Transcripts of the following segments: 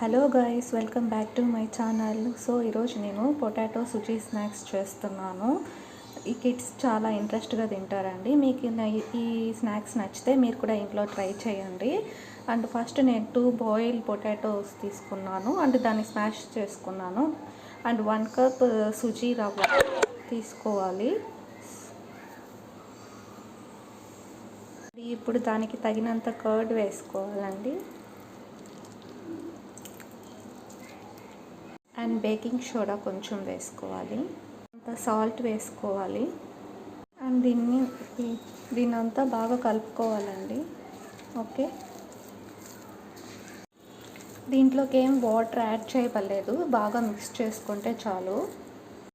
Hello guys, welcome back to my channel. So ఈరోజు నేను potato Suji snacks చేస్తున్నాను. ఈ కిడ్స్ చాలా ఇంట్రెస్ట్గా తింటారండి. మీకు ఈ స్నాక్స్ నచ్చితే మీరు కూడా ఇంట్లో ట్రై చేయండి. అండ్ ఫస్ట్ నేను 2 బాయిల్ పొటాటోస్ తీసుకున్నాను అండ్ దాన్ని స్మాష్ చేసుకున్నాను. అండ్ 1 కప్ సుజీ రవ్వ తీసుకోవాలి. ఇప్పుడు దానికి తగినంత కర్డ్ వేసుకోవాలండి. అండ్ బేకింగ్ సోడా కొంచెం వేసుకోవాలి. అంత సాల్ట్ వేసుకోవాలి. అండ్ దీన్నంతా బాగా కలుపుకోవాలండి. ఓకే, దీంట్లోకి ఏం వాటర్ యాడ్ చేయలేదు, బాగా మిక్స్ చేసుకుంటే చాలు.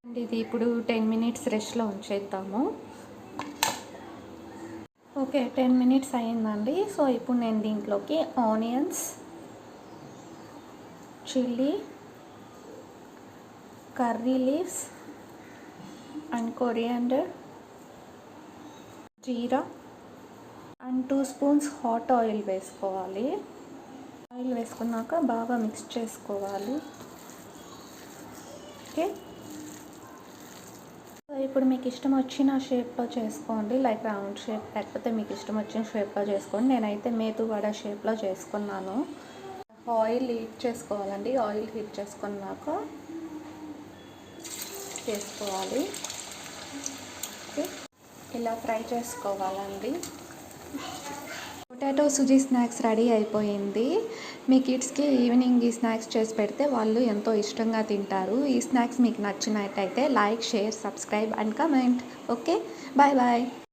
అండ్ ఇది ఇప్పుడు 10 మినిట్స్ రెస్ట్లో ఉంచేద్దాము. ఓకే, 10 మినిట్స్ అయిందండి. సో ఇప్పుడు నేను దీంట్లోకి onions, chilli, curry leaves and coriander, jeera and 2 spoons hot oil వేసుకోవాలి. ఆయిల్ వేసుకున్నాక బాగా మిక్స్ చేసుకోవాలి. ఓకే, ఇప్పుడు మీకు ఇష్టం వచ్చిన షేప్లో చేసుకోండి, లైక్ రౌండ్ షేప్, లేకపోతే మీకు ఇష్టం వచ్చిన షేప్లో చేసుకోండి. నేనైతే మేతు వడ షేప్లో చేసుకున్నాను. ఆయిల్ హీట్ చేసుకోవాలండి. ఆయిల్ హీట్ చేసుకున్నాక చేసుకోవాలి. ఓకే, ఇలా ఫ్రై చేసుకోవాలండి. పొటాటో సుజీ స్నాక్స్ రెడీ అయిపోయింది. మీ కిడ్స్కి ఈవినింగ్ ఈ స్నాక్స్ చేసి పెడితే వాళ్ళు ఎంతో ఇష్టంగా తింటారు. ఈ స్నాక్స్ మీకు నచ్చినట్టయితే like, share, subscribe and comment. Okay, bye bye.